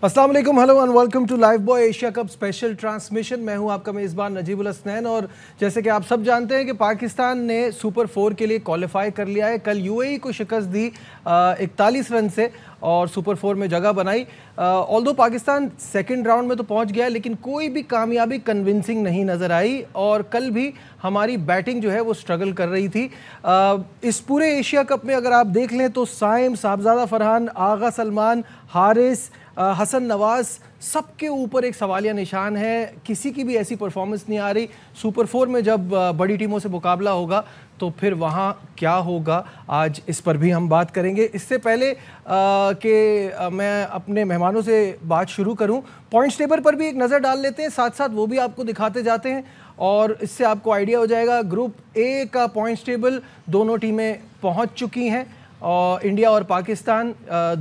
अस्सलाम वालेकुम, hello and welcome to live boy Asia cup special transmission. मैं हूं आपका मेज़बान नजीबुल हसनैन और जैसे कि आप सब जानते हैं कि पाकिस्तान ने सुपर 4 के लिए क्वालिफाई कर लिया है। कल यूएई को शिकस्त दी 41 रन से और सुपर 4 में जगह बनाई। ऑल्दो पाकिस्तान सेकंड राउंड में तो पहुंच गया लेकिन कोई भी कामयाबी कन्विंसिंग नहीं नज़र आई और कल भी हमारी बैटिंग जो है वो स्ट्रगल कर रही थी। इस पूरे एशिया कप में अगर आप देख लें तो साइम, साहबजादा फरहान, आगा सलमान, हारिस, हसन नवाज, सबके ऊपर एक सवालिया निशान है। किसी की भी ऐसी परफॉर्मेंस नहीं आ रही। सुपर 4 में जब बड़ी टीमों से मुकाबला होगा तो फिर वहाँ क्या होगा, आज इस पर भी हम बात करेंगे। इससे पहले कि मैं अपने मेहमानों से बात शुरू करूं, पॉइंट्स टेबल पर भी एक नज़र डाल लेते हैं, साथ साथ वो भी आपको दिखाते जाते हैं और इससे आपको आइडिया हो जाएगा। ग्रुप ए का पॉइंट्स टेबल दोनों टीमें पहुंच चुकी हैं और इंडिया और पाकिस्तान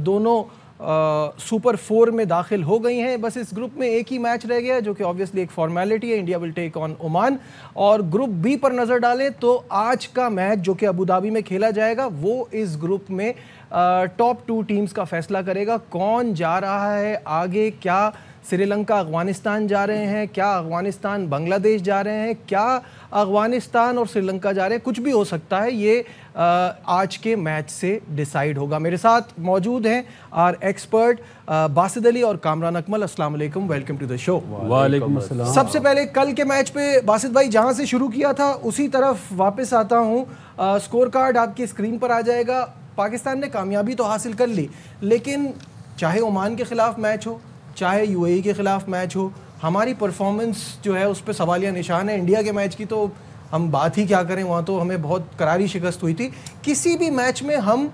दोनों सुपर 4 में दाखिल हो गई हैं। बस इस ग्रुप में एक ही मैच रह गया जो कि ऑब्वियसली एक फॉर्मेलिटी है। India will take on Oman. और ग्रुप बी पर नज़र डालें तो आज का मैच जो कि अबू धाबी में खेला जाएगा वो इस ग्रुप में टॉप 2 टीम्स का फैसला करेगा। कौन जा रहा है आगे, क्या श्रीलंका अफगानिस्तान जा रहे हैं, क्या अफगानिस्तान बांग्लादेश जा रहे हैं, क्या अफगानिस्तान और श्रीलंका जा रहे हैं, कुछ भी हो सकता है। ये आज के मैच से डिसाइड होगा। मेरे साथ मौजूद हैं आर एक्सपर्ट बासिद अली और कामरान अकमल। अस्सलाम वालेकुम, वेलकम टू द शो। वालेकुम अस्सलाम। सबसे पहले कल के मैच पे बासिद भाई जहां से शुरू किया था उसी तरफ वापस आता हूं। स्कोर कार्ड आपकी स्क्रीन पर आ जाएगा। पाकिस्तान ने कामयाबी तो हासिल कर ली लेकिन चाहे ओमान के खिलाफ मैच हो चाहे यूएई के खिलाफ मैच हो, हमारी परफॉर्मेंस जो है उस पर सवालिया निशान है। इंडिया के मैच की तो हम बात ही क्या करें, वहाँ तो हमें बहुत करारी शिकस्त हुई थी। किसी भी मैच में हम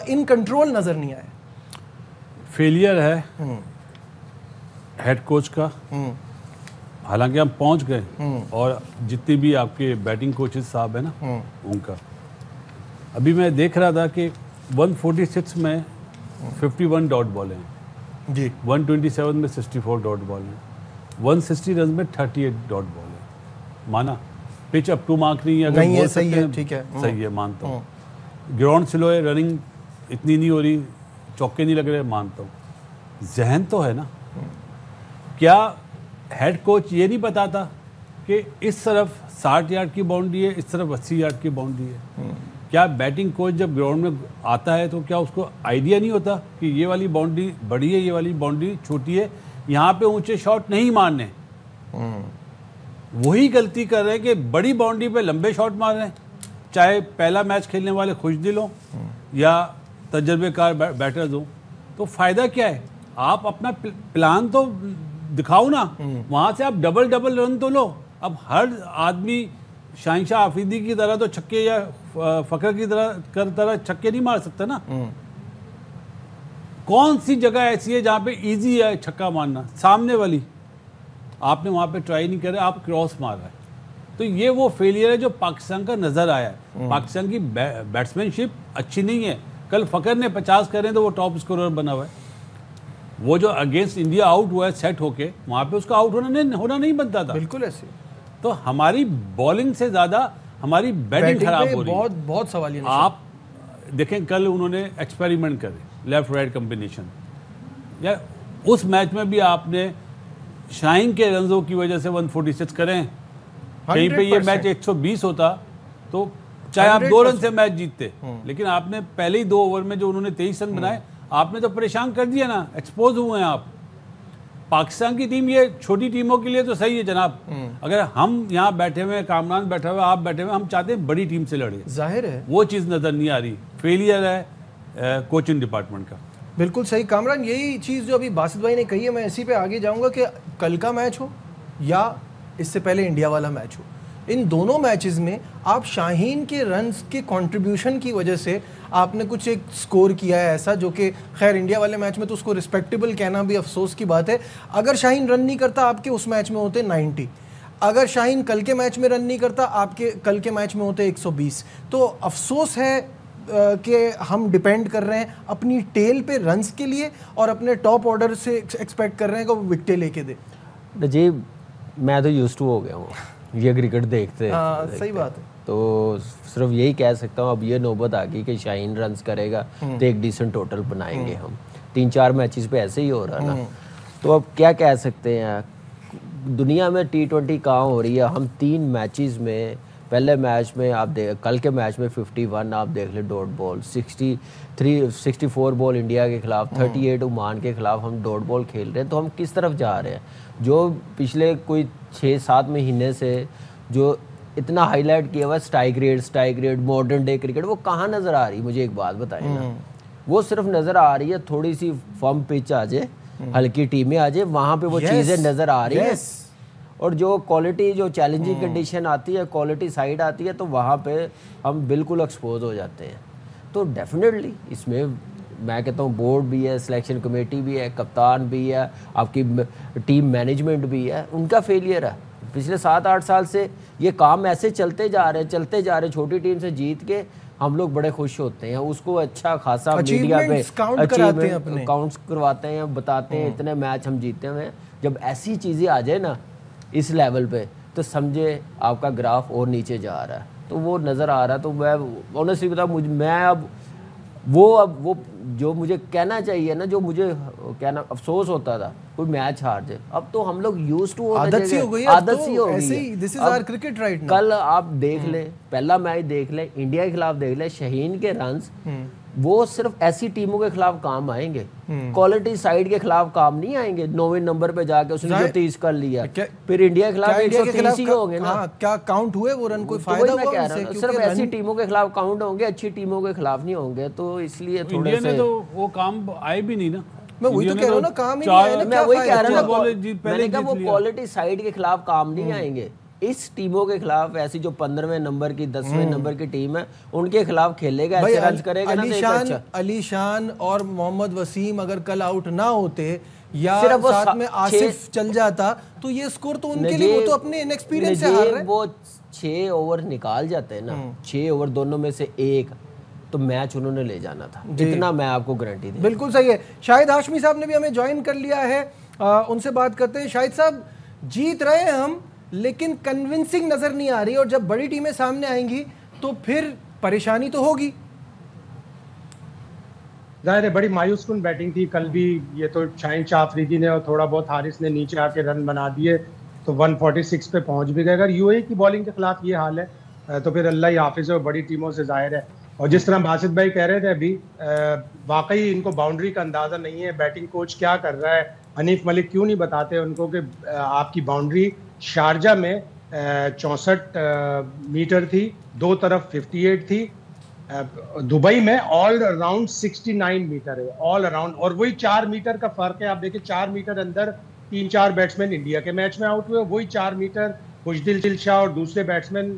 इन कंट्रोल नज़र नहीं आए। फेलियर है हेड कोच का। हालांकि हम पहुंच गए और जितने भी आपके बैटिंग कोचेस साहब है ना उनका, अभी मैं देख रहा था कि 146 में 51 डॉट बॉल हैं जी, 127 में 64 डॉट बॉल है, 160 रन में 38 डॉट बॉल है। माना पिच अप टू मार्क नहीं है, अगर नहीं है, बोल सही सकते है, हैं, ठीक है, सही है, मानता हूँ। ग्राउंड स्लो है, रनिंग इतनी नहीं हो रही, चौके नहीं लग रहे, मानता हूँ। जहन तो है ना। क्या हेड कोच ये नहीं बताता कि इस तरफ 60 यार्ड की बाउंड्री है, इस तरफ 80 यार्ड की बाउंड्री है? क्या बैटिंग कोच जब ग्राउंड में आता है तो क्या उसको आइडिया नहीं होता कि ये वाली बाउंड्री बड़ी है, ये वाली बाउंड्री छोटी है, यहाँ पे ऊंचे शॉट नहीं मारने? वही गलती कर रहे हैं कि बड़ी बाउंड्री पे लंबे शॉट मार रहे हैं। चाहे पहला मैच खेलने वाले खुशदिल हों या तजर्बेकार बैटर्स हों, तो फ़ायदा क्या है? आप अपना प्लान तो दिखाओ ना, वहाँ से आप डबल डबल रन तो लो। अब हर आदमी शाहिनशाह आफरीदी की तरह तो छक्के या फकर की तरह छक्के नहीं मार सकता ना। कौन सी जगह ऐसी है जहाँ पे इजी है छक्का मारना? सामने वाली आपने वहाँ पे ट्राई नहीं करे, आप क्रॉस मार रहे हैं। तो ये वो फेलियर है जो पाकिस्तान का नज़र आया है। पाकिस्तान की बैट्समैनशिप अच्छी नहीं है। कल फकर ने 50 करें तो वो टॉप स्कोरर बना हुआ है। वो जो अगेंस्ट इंडिया आउट हुआ है सेट होके, वहाँ पे उसका आउट होना नहीं बनता था। बिल्कुल ऐसे। तो हमारी बॉलिंग से ज़्यादा हमारी बैटिंग खराब हो रही है। बहुत सवालिया निशान। आप देखें कल उन्होंने एक्सपेरिमेंट करे लेफ्ट राइट कॉम्बिनेशन, या उस मैच में भी आपने शाहीन के रनों की वजह से 146 करें। कहीं पे ये मैच 120 होता तो चाहे आप 2 रन से मैच जीतते, लेकिन आपने पहले ही 2 ओवर में जो उन्होंने 23 रन बनाए, आपने तो परेशान कर दिया ना, एक्सपोज हुए हैं आप। पाकिस्तान की टीम ये छोटी टीमों के लिए तो सही है जनाब। अगर हम यहाँ बैठे हुए, कामरान बैठा हुआ, आप बैठे हुए, हम चाहते हैं बड़ी टीम से लड़े, जाहिर है वो चीज़ नज़र नहीं आ रही। फेलियर है कोचिंग डिपार्टमेंट का। बिल्कुल सही कामरान, यही चीज़ जो अभी बासिद भाई ने कही है, मैं इसी पे आगे जाऊंगा कि कल का मैच हो या इससे पहले इंडिया वाला मैच हो, इन दोनों मैचेस में आप शाहीन के रन्स के कंट्रीब्यूशन की वजह से आपने कुछ एक स्कोर किया है ऐसा जो कि खैर इंडिया वाले मैच में तो उसको रिस्पेक्टेबल कहना भी अफसोस की बात है। अगर शाहीन रन नहीं करता आपके उस मैच में होते 90, अगर शाहीन कल के मैच में रन नहीं करता आपके कल के मैच में होते 120। तो अफसोस है कि हम डिपेंड कर रहे हैं अपनी टेल पे रन्स के लिए और अपने टॉप ऑर्डर से एक्सपेक्ट कर रहे हैं कि वो विकेटें लेके दे। जी मैं तो यूज्ड टू हो गया हूँ ये क्रिकेट देखते। सही बात है। तो सिर्फ यही कह सकता हूँ, अब ये नौबत आ गई कि शाहीन रन्स करेगा तो एक डिसेंट टोटल बनाएंगे हम। 3-4 मैचेस पे ऐसे ही हो रहा है ना। तो अब क्या कह सकते हैं, दुनिया में T20 कहाँ हो रही है। हम 3 मैचेस में, पहले मैच में आप कल के मैच में 51 आप देख ले डॉट बॉल, 64 बॉल इंडिया के खिलाफ, 38 ओमान के खिलाफ हम डॉट बॉल खेल रहे हैं। तो हम किस तरफ जा रहे हैं? जो पिछले कोई 6-7 महीने से जो इतना हाईलाइट किया हुआ strike rate modern day cricket, वो कहाँ नज़र आ रही? मुझे एक बात बताएं ना। वो सिर्फ नज़र आ रही है थोड़ी सी फर्म पिच आ जाए, हल्की टीमें आ जाए, वहाँ पे वो चीज़ें नज़र आ रही हैं। और जो क्वालिटी, जो चैलेंजिंग कंडीशन आती है, क्वालिटी साइड आती है, तो वहाँ पे हम बिल्कुल एक्सपोज हो जाते हैं। तो डेफिनेटली इसमें मैं कहता हूँ बोर्ड भी है, सिलेक्शन कमेटी भी है, कप्तान भी है, आपकी टीम मैनेजमेंट भी है, उनका फेलियर है। पिछले 7-8 साल से ये काम ऐसे चलते जा रहे। छोटी टीम से जीत के हम लोग बड़े खुश होते हैं, उसको अच्छा खासा मीडिया पे काउंट्स करवाते हैं, बताते हैं इतने मैच हम जीते हुए हैं। जब ऐसी चीज़ें आ जाए ना इस लेवल पे, तो समझे आपका ग्राफ और नीचे जा रहा है। तो वो नज़र आ रहा है। तो मैं ऑनेस्टली बताऊँ, मैं अब वो जो मुझे कहना चाहिए ना, जो मुझे कहना अफसोस होता था कोई मैच हार जाए, अब तो हम लोग यूज्ड टू आदत सी हो गई है। This is our cricket right now. कल आप देख ले, पहला मैच देख ले, इंडिया के खिलाफ देख ले, शाहीन के रन्स वो सिर्फ ऐसी टीमों के खिलाफ काम आएंगे, क्वालिटी साइड के खिलाफ काम नहीं आएंगे। 9वें नंबर पे जाके उसने जो 30 कर लिया, फिर इंडिया के खिलाफ 130 ही होंगे ना। क्या काउंट हुए वो रन? कोई फायदा हुआ उससे? सिर्फ ऐसी टीमों के खिलाफ काउंट होंगे, अच्छी टीमों के खिलाफ नहीं होंगे। तो इसलिए थोड़े से तो वो काम आए भी नहीं ना। मैं वही तो कह रहा हूँ ना, काम ही नहीं आया ना। मैं वही कह रहा हूँ, मैंने कहा वो क्वालिटी साइड के खिलाफ काम नहीं आएंगे। इस टीमों के खिलाफ, ऐसी जो 15वें नंबर की 10वें नंबर की टीम है, उनके खिलाफ खेलेगा, ऐसे रन करेगा ना। अली शान और मोहम्मद वसीम अगर कल आउट ना होते या सिर्फ साथ में आसिफ चल जाता, तो ये स्कोर तो उनके लिए, वो तो अपने इनएक्सपीरियंस से हार रहे हैं। वो 6 ओवर निकाल जाते हैं ना, 6 ओवर दोनों में से एक, तो मैच उन्होंने ले जाना था। इतना मैं आपको गारंटी दूं। बिल्कुल सही है। शाहिद हाशमी साहब ने भी हमें ज्वाइन कर लिया है, उनसे बात करते हैं। शाहिद साहब, जीत रहे हैं हम, लेकिन कन्विंसिंग नजर नहीं आ रही, और जब बड़ी टीमें सामने आएंगी तो फिर परेशानी तो होगी। जाहिर है बड़ी मायूसकुन बैटिंग थी कल भी। ये तो शाहीन अफरीदी ने और थोड़ा बहुत हारिस ने नीचे आके रन बना दिए, तो 146 पे पहुंच भी गए। अगर यूएई की बॉलिंग के खिलाफ ये हाल है तो फिर अल्लाह ही हाफिज है, बड़ी टीमों से जाहिर है। और जिस तरह बासित भाई कह रहे थे अभी, वाकई इनको बाउंड्री का अंदाज़ा नहीं है। बैटिंग कोच क्या कर रहा है, हनीफ मलिक क्यों नहीं बताते उनको कि आपकी बाउंड्री शारजा में 64 मीटर थी, दो तरफ 58 थी, दुबई में ऑल अराउंड 69 मीटर है, ऑल अराउंड। और वही 4 मीटर का फर्क है। आप देखिए 4 मीटर अंदर 3-4 बैट्समैन इंडिया के मैच में आउट हुए, वही 4 मीटर खुशदिल शाह और दूसरे बैट्समैन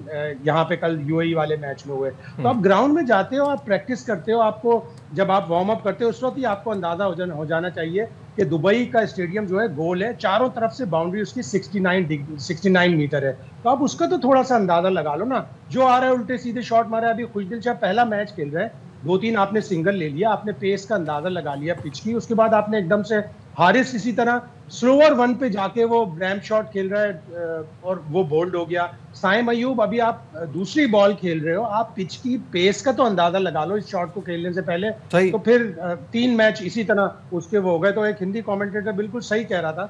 यहाँ पे कल यूएई वाले मैच में हुए। तो आप ग्राउंड में जाते हो, आप प्रैक्टिस करते हो, आपको जब आप वार्म अप करते हो उस वक्त ही आपको अंदाजा हो जाना चाहिए कि दुबई का स्टेडियम जो है गोल है, चारों तरफ से बाउंड्री उसकी 69 मीटर है। तो आप उसका तो थोड़ा सा अंदाजा लगा लो ना। जो आ रहा है उल्टे सीधे शॉट मारा है। अभी खुशदिल शाह पहला मैच खेल रहे हैं, 2-3 आपने सिंगल ले लिया, आपने पेस का अंदाजा लगा लिया पिच की, उसके बाद आपने एकदम से हारिस इसी तरह स्लोअर 1 पे जाके वो रैम्प शॉट खेल रहा है और वो बोल्ड हो गया। साइम अयूब अभी आप दूसरी बॉल खेल रहे हो, आप पिच की पेस का तो अंदाजा लगा लो इस शॉट को खेलने से पहले। तो फिर 3 मैच इसी तरह उसके वो हो गए। तो एक हिंदी कमेंटेटर बिल्कुल सही कह रहा था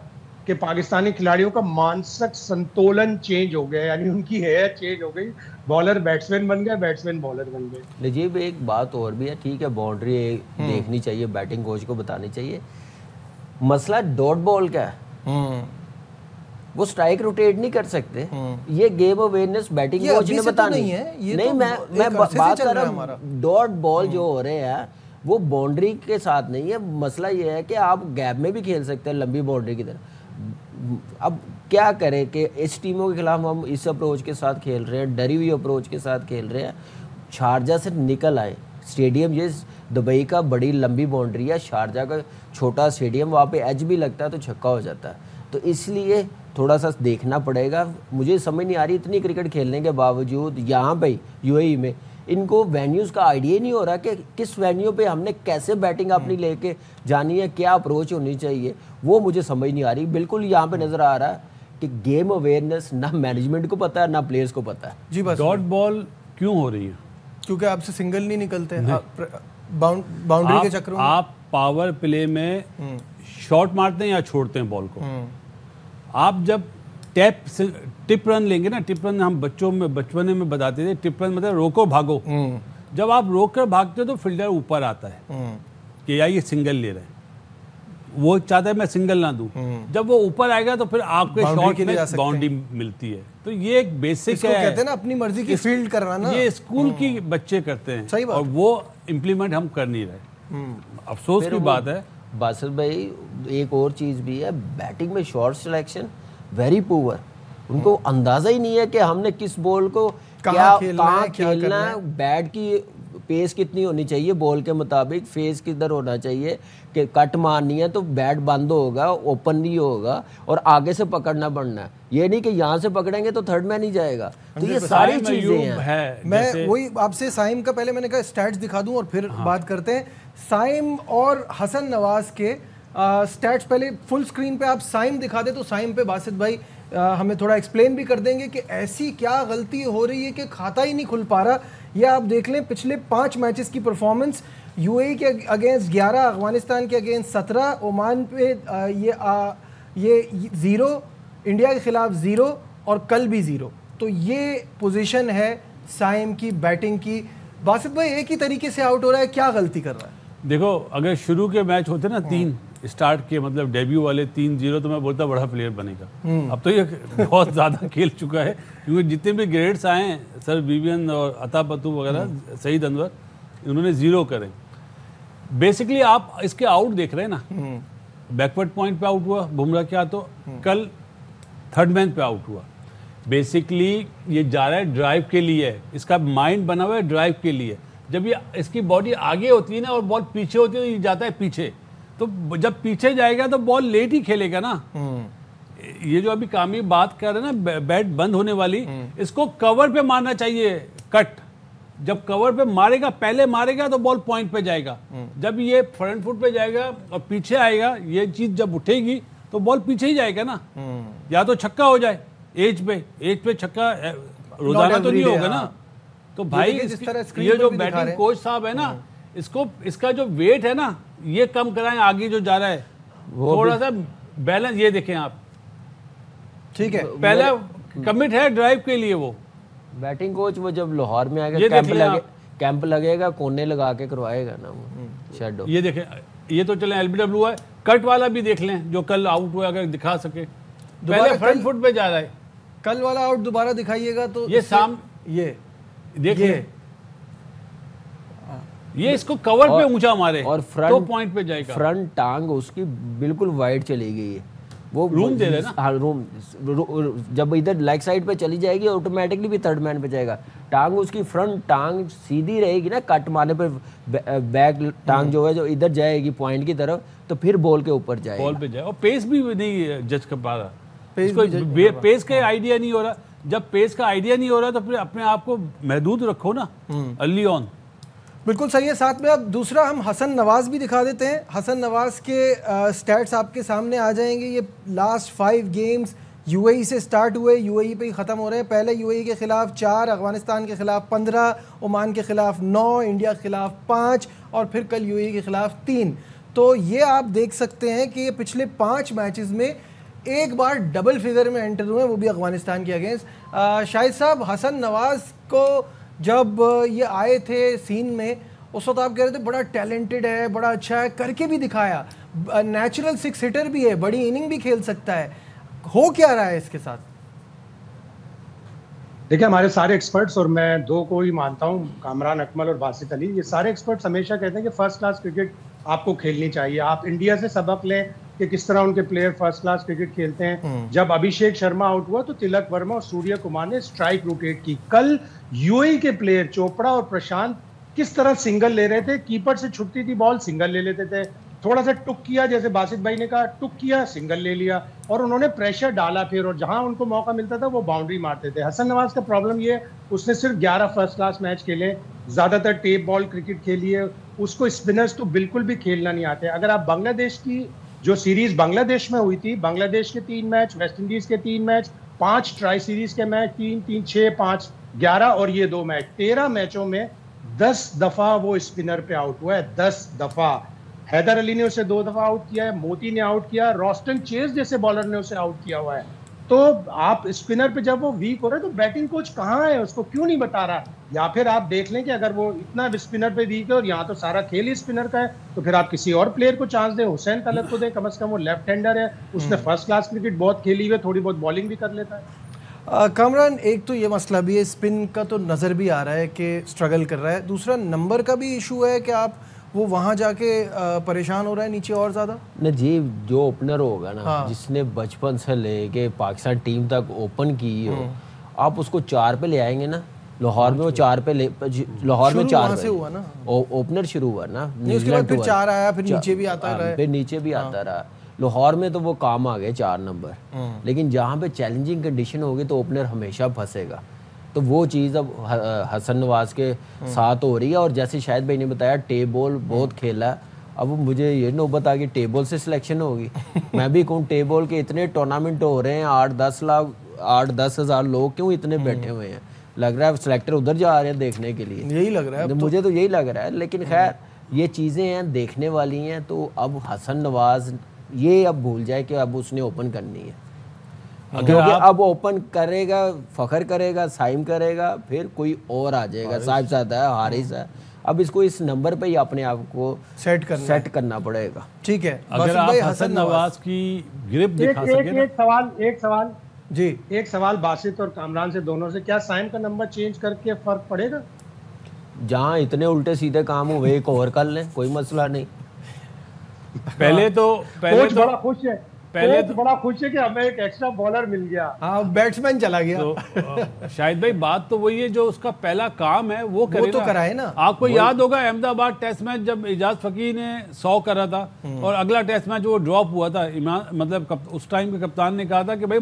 कि पाकिस्तानी खिलाड़ियों का मानसिक संतुलन चेंज हो गया, यानी उनकी हेयर चेंज हो गई। बॉलर बैट्समैन बन गए, बैट्समैन बॉलर बन गए। नजीब, एक बात और भी है, ठीक है बाउंड्री देखनी चाहिए, बैटिंग कोच को बतानी चाहिए। मसला डॉट बॉल का है, वो स्ट्राइक रोटेट नहीं कर सकते। ये गेम अवेयरनेस बैटिंग कोच ने बतानी है। नहीं, मैं बात कर रहा हूँ डॉट बॉल जो हो रहे हैं वो बाउंड्री के साथ नहीं है। मसला ये है कि आप गैप में भी खेल सकते हैं लंबी बाउंड्री की तरह। अब क्या करें कि इस टीमों के खिलाफ हम इस अप्रोच के साथ खेल रहे हैं, डरी हुई अप्रोच के साथ खेल रहे हैं। शारजा से निकल आए, स्टेडियम ये दुबई का बड़ी लंबी बाउंड्री है, शारजा का छोटा स्टेडियम, वहाँ पे एज भी लगता है तो छक्का हो जाता है। तो इसलिए थोड़ा सा देखना पड़ेगा। मुझे समझ नहीं आ रही, इतनी क्रिकेट खेलने के बावजूद यहाँ पे यूएई में इनको वेन्यूज़ का आइडिया नहीं हो रहा कि किस वेन्यू पे हमने कैसे बैटिंग अपनी लेके जानी है, क्या अप्रोच होनी चाहिए, वो मुझे समझ नहीं आ रही। बिल्कुल यहाँ पे नज़र आ रहा है कि गेम अवेयरनेस ना मैनेजमेंट को पता है ना प्लेयर्स को पता है। जी बस डॉट बॉल क्यों हो रही है? क्योंकि आपसे सिंगल नहीं निकलते बाउंड्री के चक्कर में। आप पावर प्ले में शॉट मारते हैं या छोड़ते हैं बॉल को। आप जब टिप रन लेंगे ना, टिप रन हम बचपने में बताते थे, टिप रन मतलब रोको भागो। जब आप रोक कर भागते हो तो फील्डर ऊपर आता है कि यार ये सिंगल ले रहे हैं, वो चाहता है मैं सिंगल ना दूं। जब वो ऊपर आएगा तो फिर आपके शॉट में बाउंड्री मिलती है। तो ये एक बेसिक है, कहते हैं ना अपनी मर्जी की फील्ड करना, ये स्कूल की बच्चे करते हैं। सही बात। और वो इम्प्लीमेंट हम कर नहीं रहे, अफसोस की बात है। बासित भाई एक और चीज भी है, बैटिंग में शॉट सिलेक्शन वेरी पुअर। उनको अंदाजा ही नहीं है कि हमने किस बॉल को कहाँ खेलना है, बैट की पेस कितनी होनी चाहिए बॉल के मुताबिक, फेस किधर होना चाहिए, कि कट मारनी है तो बैट बंद होगा, ओपन नहीं होगा, और आगे से पकड़ना पड़ना है। ये नहीं कि यहाँ से पकड़ेंगे तो थर्ड मैन ही जाएगा। तो ये सारी चीजें हैं। मैं वही आपसे साइम का पहले मैंने कहा स्टैट्स दिखा दूं और फिर बात करते हैं। साइम और हसन नवाज के स्टैट्स पहले फुल स्क्रीन पे आप साइम दिखा दे तो साइम पे बासित भाई हमें थोड़ा एक्सप्लेन भी कर देंगे कि ऐसी क्या गलती हो रही है कि खाता ही नहीं खुल पा रहा। ये आप देख लें पिछले 5 मैचेस की परफॉर्मेंस, यूएई के अगेंस्ट 11, अफगानिस्तान के अगेंस्ट 17, ओमान पे ये 0, इंडिया के खिलाफ 0 और कल भी 0। तो ये पोजीशन है साइम की बैटिंग की। बासित भाई एक ही तरीके से आउट हो रहा है, क्या गलती कर रहा है? देखो अगर शुरू के मैच होते ना 3 स्टार्ट के, मतलब डेब्यू वाले 3-0, तो मैं बोलता बड़ा प्लेयर बनेगा। अब तो ये बहुत ज़्यादा खेल चुका है, क्योंकि जितने भी ग्रेड्स आए हैं, सर विवियन और अता पतू वगैरह, सईद अनवर, इन्होंने 0 करे। बेसिकली आप इसके आउट देख रहे हैं ना, बैकवर्ड पॉइंट पे आउट हुआ बुमराह क्या, तो कल थर्ड मैन पे आउट हुआ। बेसिकली ये जा रहा है ड्राइव के लिए, इसका माइंड बना हुआ है ड्राइव के लिए। जब ये इसकी बॉडी आगे होती है ना और बॉल पीछे होती है तो ये जाता है पीछे, तो जब पीछे जाएगा तो बॉल लेट ही खेलेगा ना। ये जो अभी कामी बात कर रहे हैं ना बैट बंद होने वाली, इसको कवर पे मारना चाहिए कट। जब कवर पे मारेगा, पहले मारेगा तो बॉल पॉइंट पे जाएगा। जब ये फ्रंट फुट पे जाएगा और पीछे आएगा, ये चीज जब उठेगी तो बॉल पीछे ही जाएगा ना। या तो छक्का हो जाए एज पे छक्का रोजाना तो नहीं होगा ना। तो भाई ये जो बैटिंग कोच साहब है ना, इसका जो वेट है ना ये कम कराएं, आगे जो जा रहा है थोड़ा सा बैलेंस। ये देखें आप, ठीक है, पहला कमिट है ड्राइव के लिए। वो बैटिंग कोच वो जब लाहौर में आएगा कैंप लगेगा, कोने लगा के करवाएगा ना वो शैडो। ये देखें, ये तो चले एलबीडब्ल्यू है, कट वाला भी देख लें जो कल आउट हुआ, अगर दिखा सके। पहले फ्रंट फुट पे जा रहा है, कल वाला आउट दोबारा दिखाइएगा तो ये ये देखिए, ये इसको कवर पे ऊंचा मारे और फ्रंट तो पॉइंट पे जाएगा। फ्रंट टांग उसकी बिल्कुल वाइड चली गई है, वो रूम दे रहे ना। हाँ रूम, जब इधर लेग साइड पे चली जाएगी ऑटोमेटिकली भी थर्ड मैन पे जाएगा। टांग उसकी फ्रंट टांग सीधी रहेगी ना, कट मारने पे बैक टांग जो है जो इधर जाएगी पॉइंट की तरफ, तो फिर बॉल के ऊपर जाएगा, बॉल पे जाए। और पेस भी नहीं जज कर पा रहा, पेस का आइडिया नहीं हो रहा। जब पेस का आइडिया नहीं हो रहा तो फिर अपने आप को महदूद रखो ना अर्ली ऑन। बिल्कुल सही है। साथ में अब दूसरा हम हसन नवाज भी दिखा देते हैं। हसन नवाज के स्टैट्स आपके सामने आ जाएंगे। ये लास्ट 5 गेम्स यूएई से स्टार्ट हुए, यूएई पे ही ख़त्म हो रहे हैं। पहले यूएई के खिलाफ 4, अफगानिस्तान के खिलाफ 15, ओमान के खिलाफ 9, इंडिया के खिलाफ 5 और फिर कल यूएई के खिलाफ 3। तो ये आप देख सकते हैं कि ये पिछले 5 मैचेस में एक बार डबल फिगर में एंटर हुए, वो भी अफगानिस्तान के अगेंस्ट। शाहिद साहब, हसन नवाज को जब ये आए थे सीन में, उस वक्त आप कह रहे थे बड़ा टैलेंटेड है, बड़ा अच्छा है, करके भी दिखाया, नेचुरल 6 हिटर भी है, बड़ी इनिंग भी खेल सकता है। हो क्या रहा है इसके साथ? देखिए, हमारे सारे एक्सपर्ट्स, और मैं 2 को ही मानता हूं, कामरान अकमल और बासित अली, ये सारे एक्सपर्ट्स हमेशा कहते हैं कि फर्स्ट क्लास क्रिकेट आपको खेलनी चाहिए। आप इंडिया से सबक लें कि किस तरह उनके प्लेयर फर्स्ट क्लास क्रिकेट खेलते हैं। जब अभिषेक शर्मा आउट हुआ तो तिलक वर्मा और सूर्य कुमार ने स्ट्राइक रोटेट की। कल यूएई के प्लेयर चोपड़ा और प्रशांत किस तरह सिंगल ले रहे थे, कीपर से छुटती थी बॉल, सिंगल ले लेते थे। थोड़ा सा टुक किया, जैसे बासित भाई ने कहा, टुक किया, सिंगल ले लिया, और उन्होंने प्रेशर डाला फिर, और जहां उनको मौका मिलता था वो बाउंड्री मारते थे। हसन नवाज का प्रॉब्लम ये, उसने सिर्फ 11 फर्स्ट क्लास मैच खेले, ज्यादातर टेप बॉल क्रिकेट खेली है, उसको स्पिनर्स तो बिल्कुल भी खेलना नहीं आते। अगर आप बांग्लादेश की जो सीरीज बांग्लादेश में हुई थी, बांग्लादेश के 3 मैच, वेस्ट इंडीज के 3 मैच, 5 ट्राई सीरीज के मैच, 3-3, 6, 5, 11 और ये 2 मैच, 13 मैचों में 10 दफा वो स्पिनर पे आउट हुआ है, 10 दफा। हैदर अली ने उसे 2 दफा आउट किया है, मोती ने आउट किया, रॉस्टन चेज जैसे बॉलर ने उसे आउट किया हुआ है। तो आप स्पिनर पे जब वो वीक हो रहे हैं तो बैटिंग कोच कहाँ है, उसको क्यों नहीं बता रहा? या फिर आप देख लें कि अगर वो इतना स्पिनर पे वीक है और यहाँ तो सारा खेल ही स्पिनर का है, तो फिर आप किसी और प्लेयर को चांस दें, हुसैन तलत को दें, कम से कम वो लेफ्ट हैंडर है, उसने फर्स्ट क्लास क्रिकेट बहुत खेली हुई है, थोड़ी बहुत बॉलिंग भी कर लेता है। कामरान, एक तो ये मसला भी है, स्पिन का तो नज़र भी आ रहा है कि स्ट्रगल कर रहा है, दूसरा नंबर का भी इशू है कि आप वो वहाँ जाके परेशान हो रहा है नीचे और ज़्यादा। नजीब जो ओपनर होगा ना, जिसने बचपन से लेके पाकिस्तान टीम तक ओपन की हो, आप उसको 4 पे ले आएंगे ना, लाहौर में वो 4 पे लाहौर में 4 पे हुआ ना, ओपनर शुरू हुआ ना, न्यूजीलैंड फिर 4 आया, फिर नीचे भी आता रहा, फिर नीचे भी आता रहा। लाहौर में तो वो काम आ गए 4 नंबर, लेकिन जहाँ पे चैलेंजिंग कंडीशन होगी तो ओपनर हमेशा फंसेगा। तो वो चीज़ अब हसन नवाज के साथ हो रही है। और जैसे शायद भाई ने बताया टेबल बहुत खेला है, अब मुझे ये नौबत आ गई टेबल से सिलेक्शन होगी। मैं भी कहूँ टेबल के इतने टूर्नामेंट हो रहे हैं, 8-10 हज़ार लोग क्यों इतने बैठे हुए हैं, लग रहा है सिलेक्टर उधर जा रहे हैं देखने के लिए, यही लग रहा है मुझे तो यही लग रहा है। लेकिन खैर ये चीज़ें हैं देखने वाली हैं। तो अब हसन नवाज ये अब भूल जाए कि अब उसने ओपन करनी है, क्योंकि अब ओपन करेगा, फखर करेगा, साइम करेगा, फिर कोई और आ जाएगा, साहिब साहब है, हारिस है। अब इसको इस नंबर पे ही अपने आप को सेट करना पड़ेगा। ठीक है, अगर आप हसन नवाज की ग्रिप दिखा सके। एक सवाल बासित और कामरान से, दोनों से, क्या साइम का नंबर चेंज करके फर्क पड़ेगा? जहाँ इतने उल्टे सीधे काम हुए एक और कर लें, कोई मसला नहीं। पहले तो बड़ा खुश है, बड़ा खुश है कि हमें एक एक्स्ट्रा बॉलर मिल गया, हाँ बैट्समैन चला गया। तो शाहिद भाई बात तो वही है, जो उसका पहला काम है वो करेगा, वो तो कराए ना। आपको याद होगा अहमदाबाद टेस्ट मैच जब इजाज फकीर ने 100 करा था और अगला टेस्ट मैच वो ड्रॉप हुआ था, मतलब उस टाइम के कप्तान ने कहा था कि भाई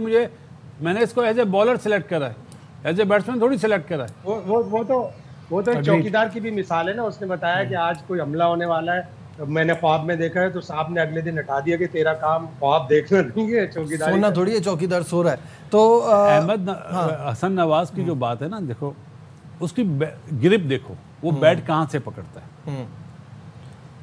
मैंने इसको एज ए बॉलर सेलेक्ट करा है, एज ए बैट्समैन थोड़ी सेलेक्ट करा है। वो तो चौकीदार की भी मिसाल है ना। उसने बताया कि आज कोई हमला होने वाला है, मैंने ख्वाब में देखा है, तो साहब ने अगले दिन हटा दिया कि तेरा काम ख्वाब देखना नहीं है, चौकीदार सोना थोड़ी है, चौकीदार सो रहा है। तो हसन नवाज की जो बात है ना, देखो उसकी ग्रिप देखो, वो बैट कहाँ से पकड़ता है,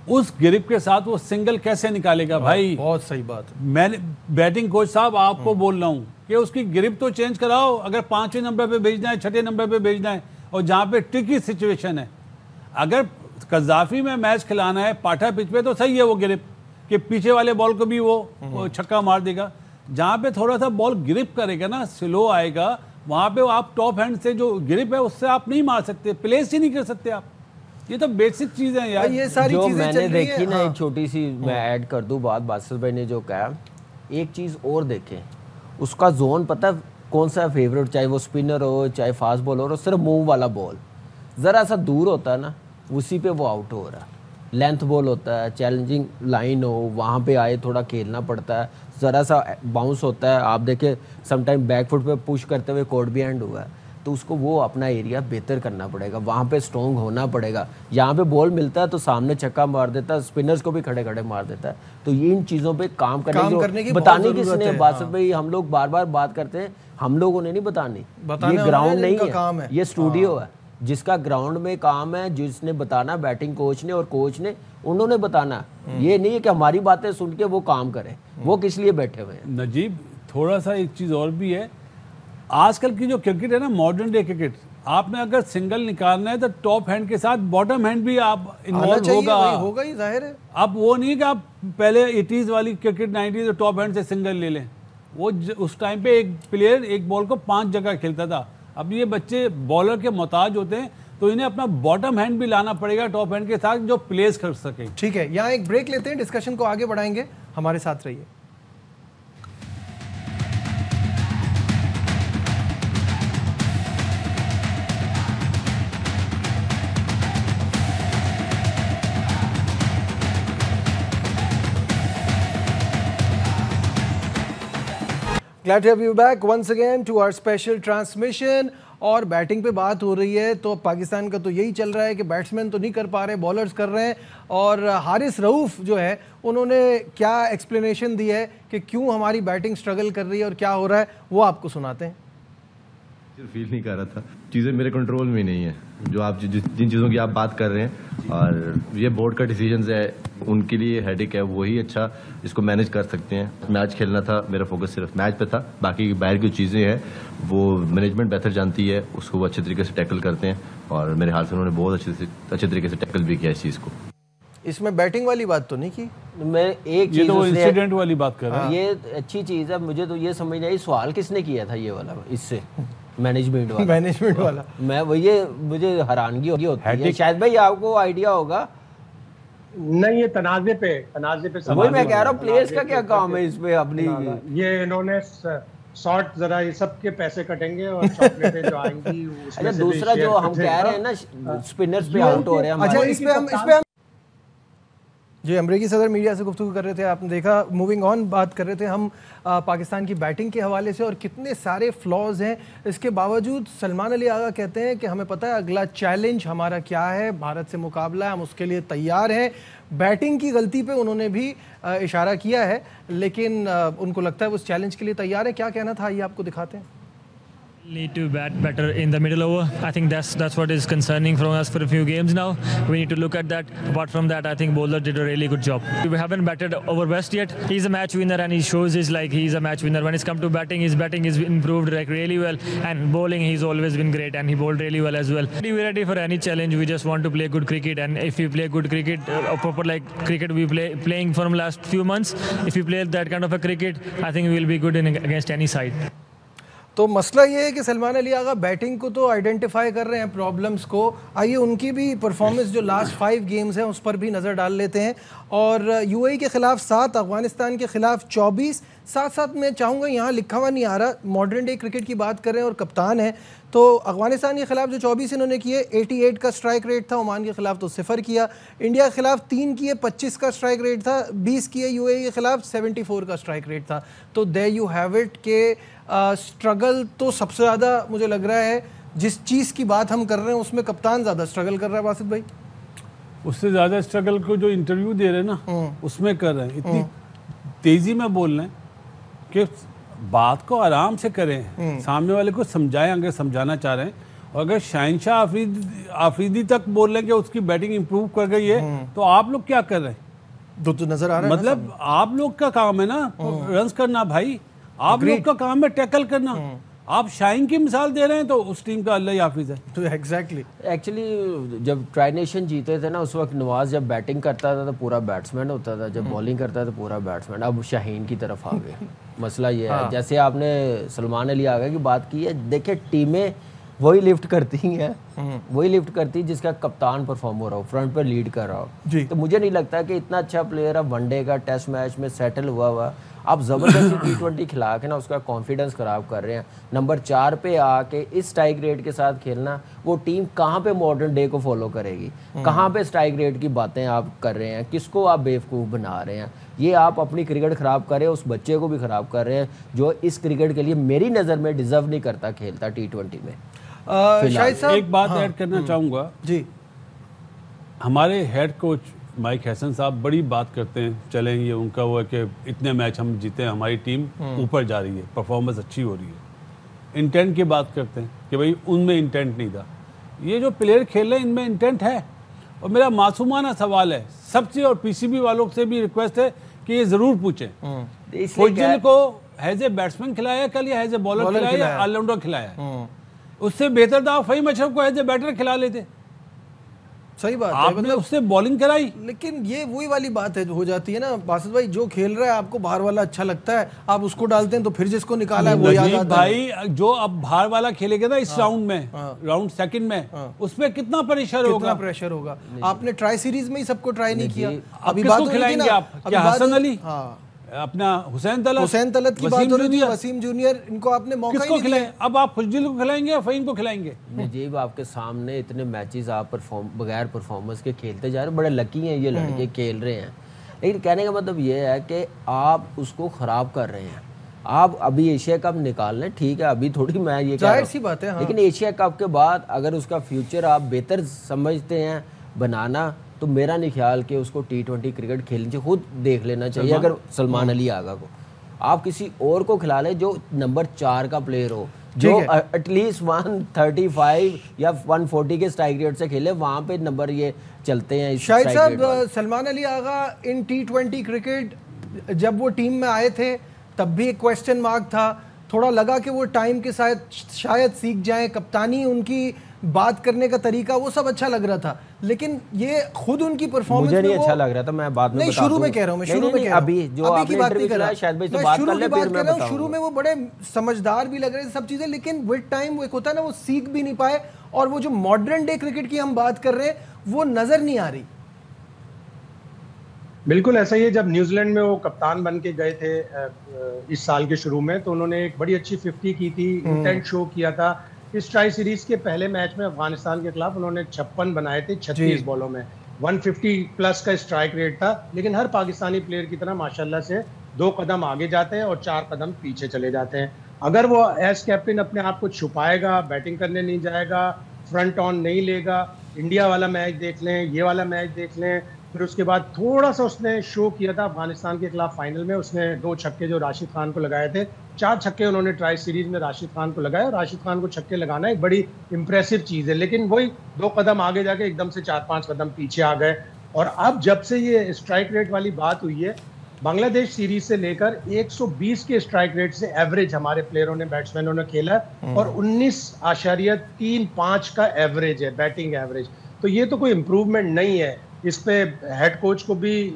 उस ग्रिप के साथ वो सिंगल कैसे निकालेगा भाई। बहुत सही बात। मैं बैटिंग कोच साहब आपको बोल रहा हूँ कि उसकी ग्रिप तो चेंज कराओ, अगर 5वें नंबर पे भेजना है, 6ठे नंबर पे भेजना है, और जहाँ पे ट्रिकी सिचुएशन है, अगर कज़ाफी में मैच खिलाना है पाठा पिच पे तो सही है वो ग्रिप, कि पीछे वाले बॉल को भी वो छक्का मार देगा। जहाँ पे थोड़ा सा बॉल ग्रिप करेगा ना, स्लो आएगा, वहाँ पे आप टॉप हैंड से जो ग्रिप है उससे आप नहीं मार सकते, प्लेस ही नहीं कर सकते आप। ये तो बेसिक चीज़ें हैं यार, ये सारी जो चीजें मैंने देखी ना। एक छोटी सी मैं ऐड कर दूं बात, बासित भाई ने जो कहा, एक चीज़ और देखें, उसका जोन पता कौन सा फेवरेट, चाहे वो स्पिनर हो चाहे फास्ट बॉलर हो, सिर्फ मूव वाला बॉल ज़रा सा दूर होता है ना, उसी पे वो आउट हो रहा है। लेंथ बॉल होता है, चैलेंजिंग लाइन हो, वहाँ पे आए थोड़ा खेलना पड़ता है, ज़रा सा बाउंस होता है, आप देखें समटाइम बैक फुट पे पुश करते हुए कोर्ट भी एंड हुआ है, तो उसको वो अपना एरिया बेहतर करना पड़ेगा, वहाँ पे स्ट्रॉन्ग होना पड़ेगा। यहाँ पे बॉल मिलता है तो सामने छक्का मार देता है, स्पिनर्स को भी खड़े खड़े मार देता है। तो ये इन चीज़ों पे काम करने की बताने किसने, बासित भाई हम लोग बार बार बात करते हैं, हम लोगों ने नहीं बतानी, ये ग्राउंड नहीं है, ये स्टूडियो है, जिसका ग्राउंड में काम है, जिसने बताना बैटिंग कोच ने और कोच ने, उन्होंने बताना। ये नहीं है कि हमारी बातें सुन के वो काम करें, वो किस लिए बैठे हुए हैं। नजीब थोड़ा सा एक चीज़ और भी है, आजकल की जो क्रिकेट है ना, मॉडर्न डे क्रिकेट, आपने अगर सिंगल निकालना है तो टॉप हैंड के साथ बॉटम हैंड भी आप इन्वॉल्व होगा ही, जाहिर है। अब वो नहीं है कि आप पहले 80s वाली क्रिकेट 90s टॉप हैंड से सिंगल ले लें, वो उस टाइम पे एक प्लेयर एक बॉल को 5 जगह खेलता था। अब ये बच्चे बॉलर के मोहताज होते हैं, तो इन्हें अपना बॉटम हैंड भी लाना पड़ेगा टॉप हैंड के साथ, जो प्लेस कर सके। ठीक है, यहाँ एक ब्रेक लेते हैं, डिस्कशन को आगे बढ़ाएंगे, हमारे साथ रहिए। Glad to have you back once again to our special transmission। और बैटिंग पे बात हो रही है तो पाकिस्तान का तो यही चल रहा है कि बैट्समैन तो नहीं कर पा रहे, बॉलर्स कर रहे हैं। और हारिस रऊफ जो है, उन्होंने क्या एक्सप्लेनेशन दी है कि क्यों हमारी बैटिंग स्ट्रगल कर रही है और क्या हो रहा है, वो आपको सुनाते हैं। फील नहीं कर रहा था, चीज़ें मेरे कंट्रोल में नहीं है, जो आप जिन चीज़ों की आप बात कर रहे हैं, और ये बोर्ड का डिसीजन है, उनके लिए हेडेक है, वही अच्छा इसको मैनेज कर सकते हैं। मैच खेलना था, मेरा फोकस सिर्फ मैच पे था, बाकी बाहर की चीज़ें हैं वो मैनेजमेंट बेहतर जानती है, उसको वो अच्छे तरीके से टैकल करते हैं, और मेरे हाल से उन्होंने बहुत अच्छे तरीके से टैकल भी किया इस चीज़ को। इसमें बैटिंग वाली बात तो नहीं की, मैं एक ये तो इंसिडेंट वाली बात कर रहा है, ये अच्छी चीज़ है। मुझे तो ये समझ नहीं आई सवाल किसने किया था ये वाला, इससे मैनेजमेंट वाला मैं वही, मुझे हैरानगी होती है। शायद भाई आपको आइडिया होगा। नहीं, ये तनाज़े पे वही मैं कह रहा हूँ, प्लेयर्स का क्या काम है इसमें अपनी, ये इन्होंने शॉर्ट जरा ये सबके पैसे कटेंगे और चॉकलेटें जो आएंगी अच्छा दूसरा जो हम कह रहे हैं ना स्पिनर्स पे आउट हो रहे हैं। अच्छा इस पे हम जी अमरीकी सदर मीडिया से गुफ्तगू कर रहे थे, आपने देखा। मूविंग ऑन बात कर रहे थे हम पाकिस्तान की बैटिंग के हवाले से और कितने सारे फ्लॉज हैं, इसके बावजूद सलमान अली आगा कहते हैं कि हमें पता है अगला चैलेंज हमारा क्या है, भारत से मुकाबला है, हम उसके लिए तैयार हैं। बैटिंग की गलती पे उन्होंने भी इशारा किया है, लेकिन उनको लगता है वो उस चैलेंज के लिए तैयार है। क्या कहना था ये आपको दिखाते हैं। Need to bat better in the middle over. I think that's what is concerning from us for a few games now. We need to look at that. Apart from that, I think Bowler did a really good job. We haven't batted over West yet. He's a match winner and he shows he's a match winner. When it's come to batting, his batting is improved like really well, and bowling he's always been great and he bowled really well as well. We're ready for any challenge. We just want to play good cricket, and if we play good cricket, proper like cricket we playing from last few months, if we play that kind of a cricket, I think we will be good against any side. तो मसला ये है कि Salman Ali Agha batting को तो identify कर रहे हैं प्रॉब्लम्स को, आइए उनकी भी परफॉर्मेंस जो लास्ट 5 गेम्स हैं उस पर भी नज़र डाल लेते हैं। और यूएई के ख़िलाफ़ 7, अफ़गानिस्तान के ख़िलाफ़ 24। साथ साथ मैं चाहूँगा, यहाँ लिखा हुआ नहीं आ रहा, मॉडर्न डे क्रिकेट की बात कर रहे हैं और कप्तान है, तो अफ़गानिस्तान के ख़िलाफ़ जो 24 इन्होंने किए, 88 का स्ट्राइक रेट था। ओमान के ख़िलाफ़ तो 0 किया। इंडिया के ख़िलाफ़ 3 किए, 25 का स्ट्राइक रेट था। 20 किए यूएई के ख़िलाफ़, 74 का स्ट्राइक रेट था। तो देयर यू हैव इट के स्ट्रगल तो सबसे ज़्यादा मुझे लग रहा है, जिस चीज़ की बात हम कर रहे हैं उसमें कप्तान ज़्यादा स्ट्रगल कर रहा है। बासित भाई उससे ज़्यादा स्ट्रगल को जो इंटरव्यू दे रहे हैं ना उसमें कर रहे हैं, इतनी तेज़ी में बोल रहे हैं कि बात को आराम से करें, सामने वाले को समझाएं अगर समझाना चाह रहे हैं। और अगर शाहिनशाह आफरीदी तक बोल रहे हैं कि उसकी बैटिंग इंप्रूव कर गई है, तो आप लोग क्या कर रहे हैं? तो नज़र आ रहा है, मतलब आप लोग का काम है ना रन्स करना भाई, आप लोग का काम है टैकल करना। आप शाइन की मिसाल दे रहे हैं तो उस टीम का अल्लाह ही हाफिज है। तो एग्जैक्टली एक्चुअली जब ट्राई नेशन जीते थे ना, उस वक्त नवाज जब बैटिंग करता था तो पूरा बैट्समैन होता था, जब बॉलिंग करता था तो पूरा बैट्समैन। अब शाहीन की तरफ आ गए। मसला ये है, जैसे आपने सलमान अली आगा की बात की है, देखिए टीमें वही लिफ्ट करती हैं, वही लिफ्ट करती है जिसका कप्तान परफॉर्म हो रहा हो, फ्रंट पर लीड कर रहा हो। तो मुझे नहीं लगता कि इतना अच्छा प्लेयर अब वनडे का टेस्ट मैच में सेटल हुआ आप ज़बरदस्ती T20 खिला के ना उसका कॉन्फिडेंस ख़राब कर रहे हैं। नंबर 4 पे आके इस स्ट्राइक रेट के साथ खेलना, वो टीम कहाँ पे मॉडर्न डे को फॉलो करेगी? कहाँ पे स्ट्राइक रेट की बातें आप कर रहे हैं? किसको आप बेवकूफ़ बना रहे हैं? ये आप अपनी क्रिकेट ख़राब कर रहे हैं, उस बच्चे को भी ख़राब कर रहे हैं जो इस क्रिकेट के लिए मेरी नज़र में डिज़र्व नहीं करता खेलता T20 में। शायद साहब एक बात ऐड करना चाहूँगा जी। हमारे हेड कोच माइक हैसन साहब बड़ी बात करते हैं, चलें ये उनका वो है कि इतने मैच हम जीते हैं, हमारी टीम ऊपर जा रही है, परफॉर्मेंस अच्छी हो रही है। इंटेंट की बात करते हैं कि भाई उनमें इंटेंट नहीं था। ये जो प्लेयर खेल रहे हैं इनमें इंटेंट है। और मेरा मासूमाना सवाल है सबसे, और पीसीबी वालों से भी रिक्वेस्ट है कि ये ज़रूर पूछें, फुजिल को हैज़ ए बैट्समैन खिलाया कल या हैज़ ए बॉलर खिलाया या ऑलराउंडर खिलाया? उससे बेहतर था आप फ़हीम अशरफ को हैज़ ए बैटर खिला लेते। सही बात आपने मतलब उससे बॉलिंग कराई। लेकिन ये वही वाली बात है जो हो जाती है ना बासित भाई, जो खेल रहा है आपको बाहर वाला अच्छा लगता है, आप उसको डालते हैं तो फिर जिसको निकाला है वो याद आता है। भाई जो अब बाहर वाला खेलेगा ना इस राउंड में, राउंड सेकंड में, उसमें कितना प्रेशर होगा? आपने ट्राई सीरीज में ही सबको ट्राई नहीं किया। अभी किसको खिलाएंगे आप? क्या हसन अली, अपना हुसैन तलत की बात हो रही थी, वसीम जूनियर, इनको आपने मौका ही नहीं दिया। अब आप फुजिल को खिलाएंगे या फ़हीम को खिलाएंगे? नजीब आपके सामने इतने मैचेस आप बगैर परफॉर्मेंस के खेलते जा रहे हैं, बड़े लकी हैं ये लड़के खेल रहे हैं। लेकिन कहने का मतलब ये है कि आप उसको ख़राब कर रहे हैं। आप अभी एशिया कप निकाल लें, ठीक है, अभी थोड़ी मैं ये जाहिर सी बात है, लेकिन एशिया कप के बाद अगर उसका फ्यूचर आप बेहतर समझते हैं बनाना, तो मेरा नहीं ख्याल कि उसको T20 क्रिकेट खेलनी चाहिए, खुद देख लेना चाहिए। अगर सलमान अली आगा को आप किसी और को खिला लें जो नंबर 4 का प्लेयर हो, जो एटलीस्ट 135 या 140 के स्ट्राइक रेट से खेले, वहां पे नंबर ये चलते हैं। शाहिद साहब, सलमान अली आगा इन T20 क्रिकेट जब वो टीम में आए थे तब भी एक क्वेश्चन मार्क था, थोड़ा लगा कि वो टाइम के साथ शायद सीख जाएं, कप्तानी उनकी बात करने का तरीका वो सब अच्छा लग रहा था, लेकिन ये खुद उनकी परफॉर्मेंस मुझे नहीं अच्छा लग रहा था। मैं बाद में नहीं, शुरू में कह रहा हूँ, मैं शुरू में कह रहा हूँ, अभी जो आपने इंटरव्यू चलाया शायद भाई से बात कर ले, फिर मैं बताऊंगा। शुरू में वो बड़े समझदार भी लग रहे थे सब चीजें, लेकिन विद टाइम वो एक होता है ना, वो सीख भी नहीं पाए, और वो जो मॉडर्न डे क्रिकेट की हम बात कर रहे हैं वो नजर नहीं आ रही। बिल्कुल ऐसा ही है। जब न्यूजीलैंड में वो कप्तान बन के गए थे इस साल के शुरू में, तो उन्होंने एक बड़ी अच्छी 50 की थी, इंटेंट शो किया था। इस ट्राई सीरीज के पहले मैच में अफगानिस्तान के खिलाफ उन्होंने 56 बनाए थे 36 बॉलों में, 150 प्लस का स्ट्राइक रेट था। लेकिन हर पाकिस्तानी प्लेयर की तरह माशाल्लाह से 2 कदम आगे जाते हैं और 4 कदम पीछे चले जाते हैं। अगर वो एज कैप्टन अपने आप को छुपाएगा, बैटिंग करने नहीं जाएगा, फ्रंट ऑन नहीं लेगा, इंडिया वाला मैच देख लें, ये वाला मैच देख लें, फिर उसके बाद थोड़ा सा उसने शो किया था अफगानिस्तान के खिलाफ फाइनल में, उसने 2 छक्के जो राशिद खान को लगाए थे, 4 छक्के उन्होंने ट्राई सीरीज में राशिद खान को लगाए, और राशिद खान को छक्के लगाना एक बड़ी इंप्रेसिव चीज़ है। लेकिन वही 2 कदम आगे जाके एकदम से 4-5 कदम पीछे आ गए। और अब जब से ये स्ट्राइक रेट वाली बात हुई है, बांग्लादेश सीरीज से लेकर 120 के स्ट्राइक रेट से एवरेज हमारे प्लेयरों ने, बैट्समैनों ने खेला, और 19.35 का एवरेज है, बैटिंग एवरेज। तो ये तो कोई इम्प्रूवमेंट नहीं है। इस पे हेड कोच को भी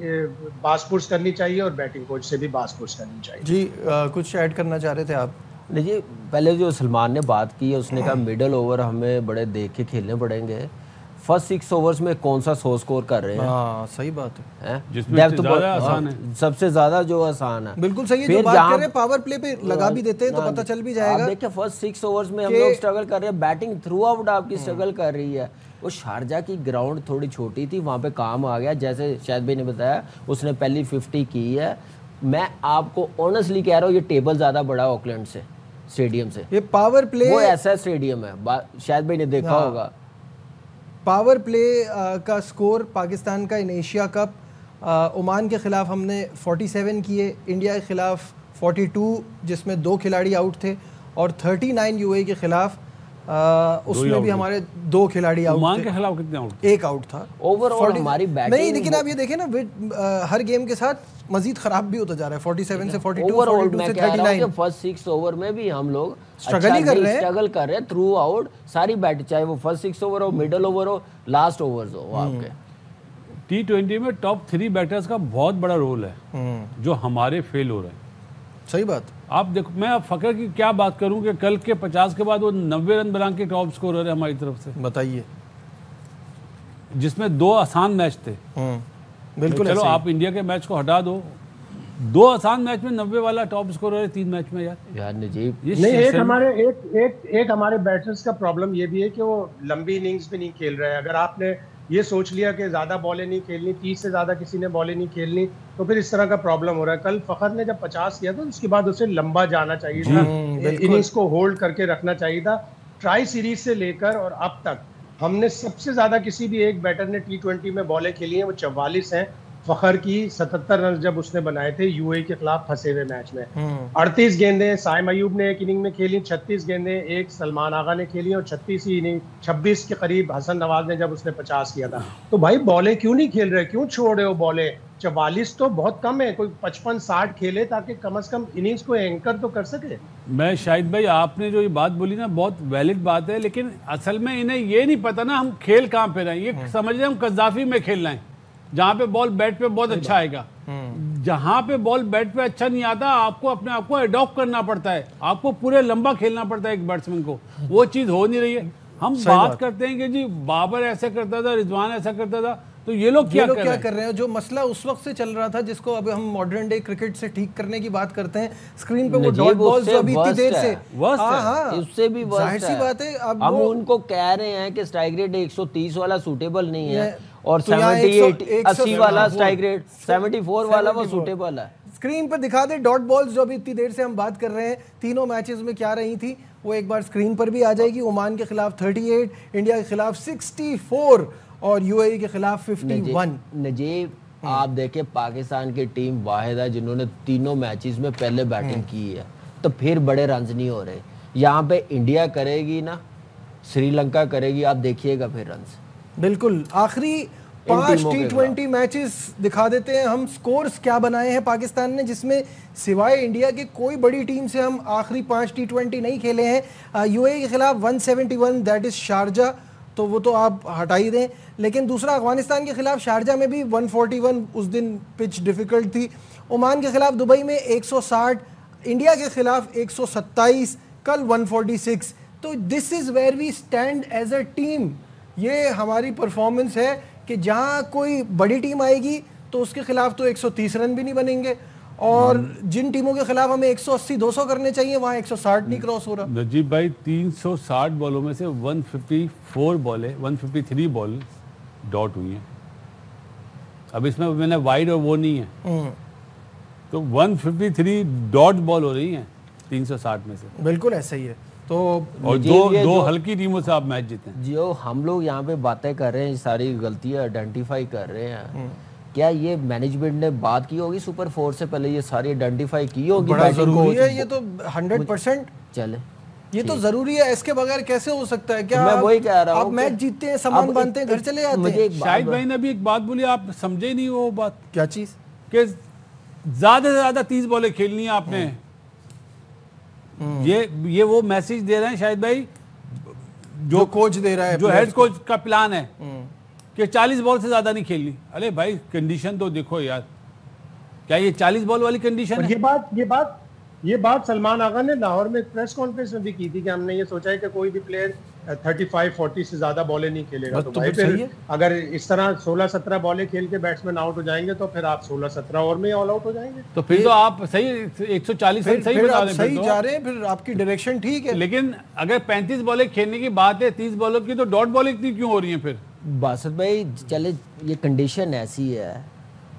बासपुर्स करनी चाहिए और बैटिंग कोच से भी बासपुर्स करनी चाहिए। जी कुछ ऐड करना चाह रहे थे आप? नहीं जी, पहले जो सलमान ने बात की है, उसने कहा मिडल ओवर हमें बड़े देख के खेलने पड़ेंगे। फर्स्ट 6 ओवर्स में कौन सा 100 स्कोर कर रहे हैं? हाँ सही बात है, जिसमें ज़्यादा आसान है, सबसे ज्यादा जो आसान है। बिल्कुल सही है। जो बात कर रहे हैं पावर प्ले पे लगा भी देते हैं तो पता चल भी जाएगा। देखिए फर्स्ट 6 ओवर्स में हम लोग स्ट्रगल कर रहे हैं, बैटिंग थ्रू आउट आपकी स्ट्रगल कर रही है। वो शारजा की ग्राउंड थोड़ी छोटी थी, वहाँ पे काम आ गया, जैसे शायद भाई ने बताया, उसने पहली 50 की है। मैं आपको ऑनेस्टली कह रहा हूँ, ये टेबल ज़्यादा बड़ा है ऑकलैंड से, स्टेडियम से। ये पावर प्ले वो ऐसा स्टेडियम है, शायद भाई ने देखा होगा। पावर प्ले का स्कोर पाकिस्तान का इन एशिया कप, ओमान के ख़िलाफ़ हमने 47 किए, इंडिया के ख़िलाफ़ 42 जिसमें 2 खिलाड़ी आउट थे, और 39 यूएई के ख़िलाफ़ उसमें भी हमारे 2 खिलाड़ी आउट थे। ओमान के खिलाफ कितने आउट? 1 आउट था। ओवरऑल हमारी बैटिंग नहीं, लेकिन आप ये देखें ना, हर गेम के साथ मजीद खराब भी होता जा रहा है, 47 से 42, ओवरऑल 42 मैं से कह रहा हूं 39। कि फर्स्ट 6 ओवर में भी हम लोग स्ट्रगल कर रहे हैं थ्रू आउट सारी बैट, चाहे वो फर्स्ट 6 ओवर हो, मिडल ओवर हो, लास्ट ओवर्स हो आपके। T20 में टॉप 3 बैटर्स का बहुत बड़ा रोल है जो हमारे फेल हो रहे हैं। सही बात। आप देखो, मैं अब फकर की क्या बात करूं कि कल के 50 के बाद वो 90 रन बना के टॉप स्कोरर है हमारी तरफ से। बताइए। जिसमें 2 आसान मैच थे। बिल्कुल। चलो आप इंडिया के मैच को हटा दो, 2 आसान मैच में 90 वाला टॉप स्कोरर है 3 मैच में। यार नजीब, नहीं, एक हमारे बैटर्स का प्रॉब्लम ये भी है कि वो लंबी इनिंग्स भी नहीं खेल रहे हैं। अगर आपने ये सोच लिया कि ज़्यादा बॉलें नहीं खेलनी, 30 से ज़्यादा किसी ने बॉलें नहीं खेलनी, तो फिर इस तरह का प्रॉब्लम हो रहा है। कल फखर ने जब 50 किया था, उसके बाद उसे लंबा जाना चाहिए था, इनिंग्स को होल्ड करके रखना चाहिए था। ट्राई सीरीज से लेकर और अब तक हमने सबसे ज़्यादा किसी भी एक बैटर ने T20 में बॉलें खेली हैं, वो 44 हैं। फखर की 77 रन जब उसने बनाए थे यूएई के खिलाफ फंसे हुए मैच में। 38 गेंदें साइम अयूब ने एक इनिंग में खेली, 36 गेंदें एक सलमान आगा ने खेली, और 36 ही इनिंग 26 के करीब हसन नवाज ने जब उसने 50 किया था। तो भाई बॉलें क्यों नहीं खेल रहे, क्यों छोड़ रहे हो बॉलें? 44 तो बहुत कम है, कोई 55-60 खेले ताकि कम से कम इनिंग्स को एंकर तो कर सके। मैं शाहिद भाई, आपने जो ये बात बोली ना, बहुत वैलिड बात है, लेकिन असल में इन्हें ये नहीं पता ना हम खेल कहाँ पे रहे हैं। ये समझ रहे हम कज़ाफी में खेल रहे हैं, जहाँ पे बॉल बैट पे बहुत अच्छा आएगा। जहाँ पे बॉल बैट पे अच्छा नहीं आता, आपको अपने आप को अडॉप्ट करना पड़ता है, आपको पूरे लंबा खेलना पड़ता है एक बैट्समैन को। वो चीज़ हो नहीं रही है। हम बात करते हैं कि जी बाबर ऐसा करता था, रिजवान ऐसा करता था, तो ये लोग क्या कर रहे हैं? जो मसला उस वक्त से चल रहा था, जिसको अब हम मॉडर्न डे क्रिकेट से ठीक करने की बात करते हैं, स्क्रीन पे वो डॉट बॉल्स जो अभी इतनी देर से उससे भी जाहिर सी बात है। अब हम उनको कह रहे हैं कि स्ट्राइक रेट 130 वाला सूटेबल नहीं है, और 78 80 वाला स्ट्राइक रेट, 74 वाला वो सूटेबल है। स्क्रीन पर दिखा दे डॉट बॉल्स जो अभी इतनी देर से हम बात कर रहे हैं, तीनों मैचेस में क्या रही थी, वो एक बार स्क्रीन पर भी आ जाएगी। ओमान के खिलाफ 38, इंडिया के खिलाफ 64 और यूएई के खिलाफ 51। नजीब, आप देखें पाकिस्तान की टीम वाहिद है जिन्होंने तीनों मैचेस में पहले बैटिंग की है, तो फिर बड़े रन्स नहीं हो रहे। यहाँ पे इंडिया करेगी ना, श्रीलंका करेगी, आप देखिएगा फिर रन्स। बिल्कुल। आखिरी 5 T20 मैचेस दिखा देते हैं हम, स्कोर्स क्या बनाए हैं पाकिस्तान ने, जिसमें सिवाय इंडिया के कोई बड़ी टीम से हम आखिरी 5 T20 नहीं खेले हैं। यूएई के खिलाफ 171, दैट इज़ शारजा, तो वो तो आप हटा ही दें। लेकिन दूसरा अफगानिस्तान के खिलाफ शारजा में भी 141, उस दिन पिच डिफ़िकल्ट थी। ओमान के खिलाफ दुबई में 160, इंडिया के खिलाफ 127, कल 146। तो this is where we stand as a team. ये हमारी परफॉर्मेंस है कि जहाँ कोई बड़ी टीम आएगी तो उसके खिलाफ तो 130 रन भी नहीं बनेंगे, और जिन टीमों के खिलाफ हमें 180-200 करने चाहिए वहाँ 160 नहीं क्रॉस हो रहा। नजीब भाई 360 बॉलों में से 154 बॉलें, 153 बॉल डॉट हुई हैं। अब इसमें मैंने वाइड और वो नहीं है, तो 153 डॉट बॉल हो रही हैं 360 में से। बिल्कुल ऐसा ही है। तो और दो हल्की टीमों से आप मैच जीते हैं। जो हम लोग यहाँ पे बातें कर रहे हैं, सारी गलतियाँ आइडेंटिफाई कर रहे हैं, क्या ये मैनेजमेंट ने बात की होगी सुपर 4 से पहले, ये सारी आइडेंटिफाई की होगी? बड़ा जरूरी है ये तो 100%। चले, ये तो जरूरी है, इसके बगैर कैसे हो सकता है? क्या मैं वही कह रहा हूँ, आप मैच जीतते हैं, सामान बांधते हैं, घर चले जाते हैं। शाहिद भाई ने अभी एक बात बोली, आप समझे ही नहीं वो बात। क्या चीज? कि ज्यादा से ज्यादा 30 बॉलें खेलनी है आपने। ये वो मैसेज दे रहे हैं शाहिद भाई, जो कोच दे रहा है, जो हेड कोच का प्लान है कि 40 बॉल से ज्यादा नहीं खेलनी। अरे भाई कंडीशन तो देखो यार, क्या ये 40 बॉल वाली कंडीशन है? ये बात सलमान आगा ने लाहौर में प्रेस कॉन्फ्रेंस में भी की थी कि हमने ये सोचा है कि कोई भी प्लेयर 35-40 से ज्यादा बॉलें नहीं खेलेगा। तो भाई फिर अगर इस तरह 16-17 बॉलें खेल के बैट्समैन आउट हो जाएंगे तो फिर आप 16-17 ओवर में ऑल आउट हो जाएंगे। तो फिर तो आप सही 140 रन सही बता रहे हैं, सही जा रहे हैं, फिर आपकी डायरेक्शन ठीक है। लेकिन अगर 35 बॉलें खेलने की बात है, 30 बॉलों की, तो डॉट बॉल इतनी क्यों हो रही है फिर? बासत भाई चले, ये कंडीशन ऐसी है,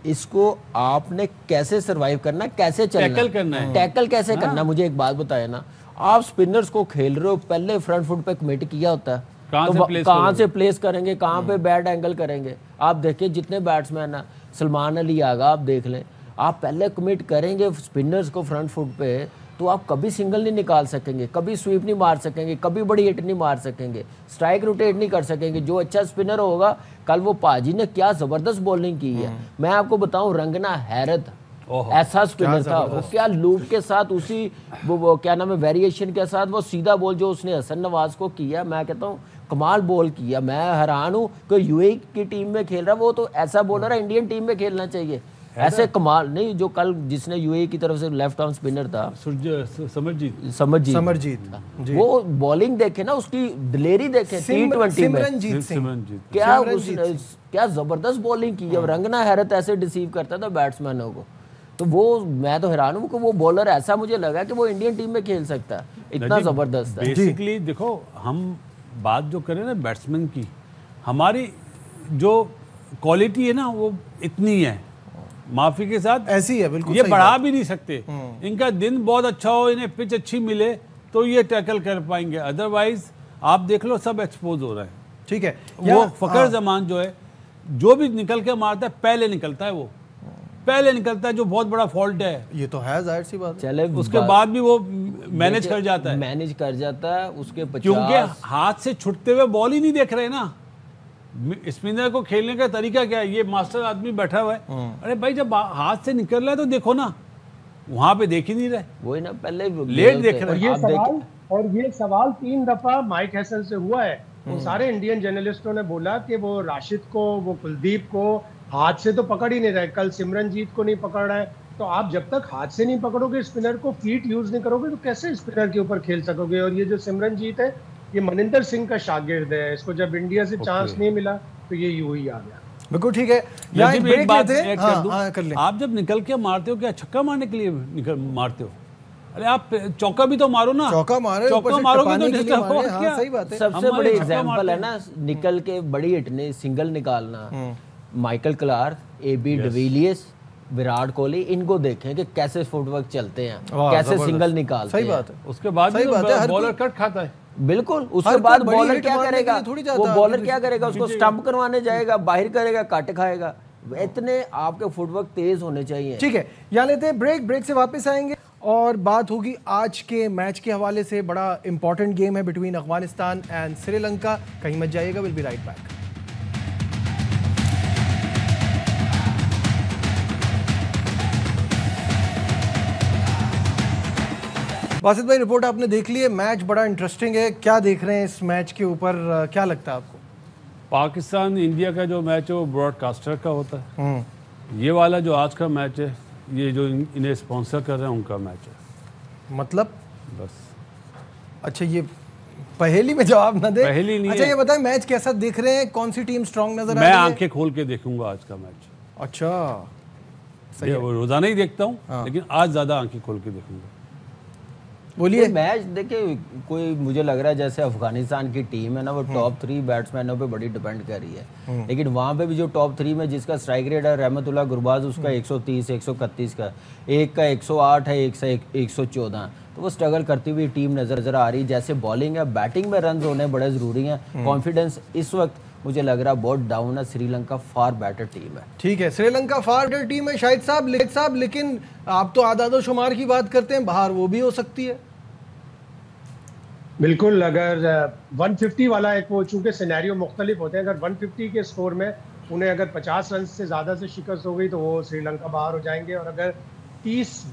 इसको आपने कैसे सरवाइव करना, कैसे चलना, टैकल करना है, टैकल कैसे करना। मुझे एक बात बताए ना, आप स्पिनर्स को खेल रहे हो, पहले फ्रंट फुट पे कमिट किया होता है, कहाँ से प्लेस करेंगे, कहाँ पे बैट एंगल करेंगे। आप देखिए जितने बैट्समैन है, सलमान अली आगा आप देख लें, आप पहले कमिट करेंगे स्पिनर्स को फ्रंट फुट पे, तो आप कभी सिंगल नहीं निकाल सकेंगे, कभी स्वीप नहीं मार सकेंगे, कभी बड़ी हिट नहीं मार सकेंगे, स्ट्राइक रोटेट नहीं कर सकेंगे। जो अच्छा स्पिनर होगा, कल वो पाजी ने क्या जबरदस्त बॉलिंग की है, मैं आपको बताऊं, रंगना हैरत ऐसा स्पिनर था वो, क्या लूप के साथ उसी वो क्या नाम है वेरिएशन के साथ वो सीधा बॉल जो उसने हसन नवाज को किया, मैं कहता हूँ कमाल बॉल किया। मैं हैरान हूँ कि यूएई की टीम में खेल रहा, वो तो ऐसा बॉलर है इंडियन टीम में खेलना चाहिए, ऐसे कमाल नहीं। जो कल जिसने यूएई की तरफ से लेफ्ट आर्म स्पिनर था समरजीत, वो बॉलिंग देखे ना, उसकी दिलेरी देखे T20 में, क्या जबरदस्त बॉलिंग की है। रंगना हैरत ऐसे डिसीव करता था बैट्समैनों को, तो वो मैं तो हैरान हूँ कि वो बॉलर ऐसा मुझे लगा कि वो इंडियन टीम में खेल सकता है, इतना जबरदस्त है। बेसिकली देखो, हम बात जो करें ना बैट्समैन की, हमारी जो क्वालिटी है ना वो इतनी है, माफी के साथ ऐसी है, बिल्कुल ये बढ़ा भी नहीं सकते। इनका दिन बहुत अच्छा हो, इन्हें पिच अच्छी मिले तो ये टैकल कर पाएंगे, अदरवाइज आप देख लो सब एक्सपोज हो रहा है। ठीक है, वो फकर जमान जो है, जो भी निकल के मारता है पहले निकलता है, वो पहले निकलता है, जो बहुत बड़ा फॉल्ट है। ये तो है, जाहिर सी बात। चले उसके बाद भी वो मैनेज कर जाता है, उसके 50, क्योंकि हाथ से छुटते हुए बॉल ही नहीं देख रहे ना। स्पिनर को खेलने का तरीका क्या है, ये मास्टर आदमी बैठा हुआ है, अरे भाई जब हाथ से निकल रहा है तो देखो ना, वहां पे देख ही नहीं रहे, वही ना पहले लेट देख रहे हैं। और ये सवाल 3 दफा माइक हैसन से हुआ है, वो सारे इंडियन जर्नलिस्टों ने बोला कि वो राशिद को, वो कुलदीप को हाथ से तो पकड़ ही नहीं रहे, कल सिमरनजीत को नहीं पकड़ रहा है। तो आप जब तक हाथ से नहीं पकड़ोगे, स्पिनर को फीट यूज नहीं करोगे, तो कैसे स्पिनर के ऊपर खेल सकोगे। और ये जो सिमरनजीत है, ये मनिंदर सिंह का शागिर्द है, इसको जब इंडिया से चांस नहीं मिला तो ये यूं ही आ गया। बिल्कुल ठीक है, एक बात कर लें, आप जब निकल के मारते हो, क्या छक्का मारने के लिए मारते हो? अरे आप चौका भी तो मारो ना, चौका मारोगे तो सही बात है। सबसे बड़ी एग्जांपल है ना, निकल के बड़ी हिट ने सिंगल निकालना, Michael Clarke, AB de Villiers, Virat Kohli, इनको देखें कि कैसे फुटवर्क चलते हैं, कैसे सिंगल निकालते हैं। सही बात है। उसके बाद बॉलर कट खाता है, बिल्कुल। उसके बाद बॉलर क्या करेगा, वो बॉलर क्या करेगा, उसको स्टंप करवाने जाएगा, बाहर करेगा, कट खाएगा। इतने आपके फुटवर्क तेज होने चाहिए। ठीक है, यहाँ लेते हैं ब्रेक से वापस आएंगे और बात होगी आज के मैच के हवाले से। बड़ा इंपॉर्टेंट गेम है बिटवीन अफगानिस्तान एंड श्रीलंका। कहीं मत जाइएगा, will be right back. Basit भाई, रिपोर्ट आपने देख ली है, मैच बड़ा इंटरेस्टिंग है, क्या देख रहे हैं इस मैच के ऊपर, क्या लगता है आपको? पाकिस्तान इंडिया का जो मैच है वो ब्रॉडकास्टर का होता है। ये वाला जो आज का मैच है, ये जो इन्हें स्पॉन्सर कर रहे हैं उनका मैच है। मतलब बस। अच्छा, ये पहेली में जवाब ना दे। पहेली नहीं अच्छा, है। ये बताएं मैच कैसा देख रहे हैं, कौन सी टीम स्ट्रांग नजर आ मैं रही है? आंखें खोल के देखूंगा आज का मैच। अच्छा, ये रोजाना ही देखता हूँ, लेकिन आज ज्यादा आंखें खोल के देखूंगा। बोलिए। मैच देखिए, कोई मुझे लग रहा है जैसे अफगानिस्तान की टीम है ना, वो टॉप 3 बैट्समैनों पे बड़ी डिपेंड कर रही है। लेकिन वहाँ पे भी जो टॉप 3 में जिसका स्ट्राइक रेट है, रहमतुल्लाह गुरबाज, उसका 130 131 का, एक का 108 है, एक से 114, तो वो स्ट्रगल करती हुई टीम नजर आ रही है। जैसे बॉलिंग है, बैटिंग में रन होने बड़े ज़रूरी हैं। कॉन्फिडेंस इस वक्त मुझे लग रहा है बहुत डाउन है। श्रीलंका फार बेटर टीम है। ठीक है, श्रीलंका फार बेटर टीम है शाहिद साहब, लेकिन आप तो आदादो-शुमार की बात करते हैं, बाहर वो भी हो सकती है। बिल्कुल, अगर 150 वाला एक वो, चूंकि सिनेरियो मुख्तलिफ होते हैं, अगर 150 के स्कोर में उन्हें अगर 50 रन से ज़्यादा से शिकस्त हो गई तो वो श्रीलंका बाहर हो जाएंगे। और अगर 30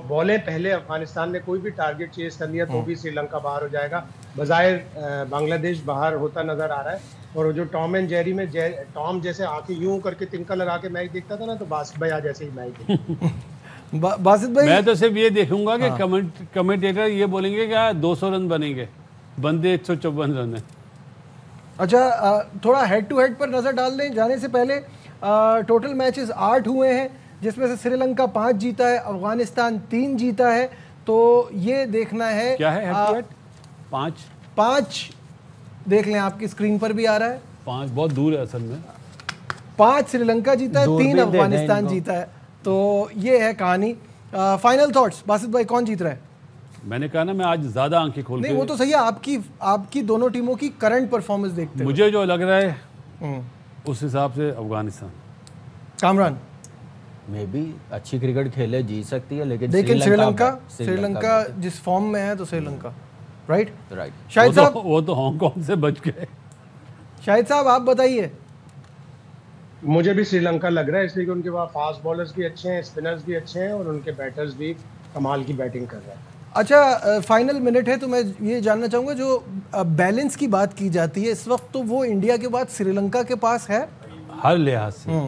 बॉलें पहले अफगानिस्तान ने कोई भी टारगेट चेस कर लिया तो भी श्रीलंका बाहर हो जाएगा। बज़ाहिर बांग्लादेश बाहर होता नज़र आ रहा है। और जो टॉम एंड जेरी में टॉम जैसे आके यूं करके तिनका लगा के मैच देखता था ना, तो बासित भाई आज ऐसे ही मैच बासित भाई, मैं तो सिर्फ ये देखूंगा कि कमेंटेटर ये बोलेंगे क्या 200 रन बनेंगे, बंदे 154 रन है। अच्छा, थोड़ा हेड टू हेड पर नजर डाल दें जाने से पहले। टोटल मैचेस 8 हुए हैं, जिसमें से श्रीलंका 5 जीता है, अफगानिस्तान 3 जीता है। तो ये देखना है क्या है हेड टू हेड? 5 देख लें, आपकी स्क्रीन पर भी आ रहा है। 5 बहुत दूर है असल में। 5 श्रीलंका जीता है, 3 अफगानिस्तान जीता है। तो ये है कहानी। फाइनल थॉट्स बासित भाई, कौन जीत रहा है? मैंने कहा ना, मैं आज ज्यादा आंखें खोल के। नहीं, वो तो सही है, आपकी दोनों टीमों की करंट परफॉर्मेंस देखते हैं। मुझे जो लग रहा है उस हिसाब से अफगानिस्तान। कामरान में भी अच्छी क्रिकेट खेले, जीत सकती है, लेकिन श्रीलंका जिस फॉर्म में है, तो श्रीलंका राइट। शाहिद साहब, वो तो हांगकांग से बच गए। शाहिद साहब, आप बताइए। मुझे भी श्रीलंका लग रहा है, इसलिए कि उनके पास फास्ट बॉलर्स भी अच्छे हैं, स्पिनर्स भी अच्छे हैं, और उनके बैटर्स भी कमाल की बैटिंग कर रहे हैं। अच्छा, फाइनल मिनट है, तो मैं ये जानना चाहूँगा, जो बैलेंस की बात की जाती है इस वक्त, तो वो इंडिया के बाद श्रीलंका के पास है हर लिहाज से।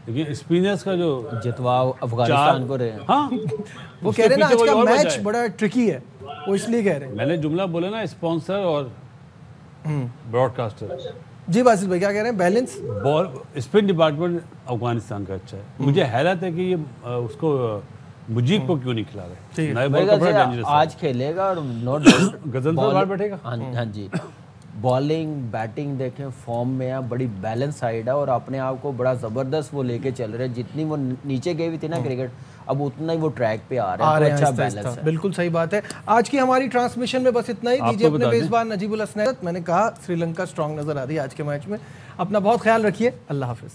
लेकिन स्पिनर्स का जो जितवा अफगानिस्तान को रहे हैं। हाँ, वो कह रहे हैं ना, आज का मैच बड़ा ट्रिकी है, वो इसलिए कह रहे हैं। मैंने जुमला बोला ना, स्पॉन्सर और ब्रॉडकास्टर। जी बासित भाई, क्या कह रहे हैं? Balance ball spin department Afghanistan का अच्छा है। मुझे हैरत है कि ये उसको मुजीब को क्यों नहीं खिला रहे। नए बॉल का बड़ा डेंजरस है। आज खेलेगा और नॉट गजन पर बाहर बैठेगा। हाँ जी, बॉलिंग बैटिंग देखें, फॉर्म में है, बड़ी बैलेंस साइड है, और अपने आप को बड़ा ज़बरदस्त वो लेके चल रहे हैं। जितनी वो नीचे गई हुई थी ना क्रिकेट, अब उतना ही वो ट्रैक पे आ रहे हैं। अच्छा बैलेंस है। बिल्कुल सही बात है। आज की हमारी ट्रांसमिशन में बस इतना ही। दीजिए अपने मेजबान नजीबुल हसनैन। मैंने कहा श्रीलंका स्ट्रांग नजर आ रही है आज के मैच में। अपना बहुत ख्याल रखिए, अल्लाह हाफिज।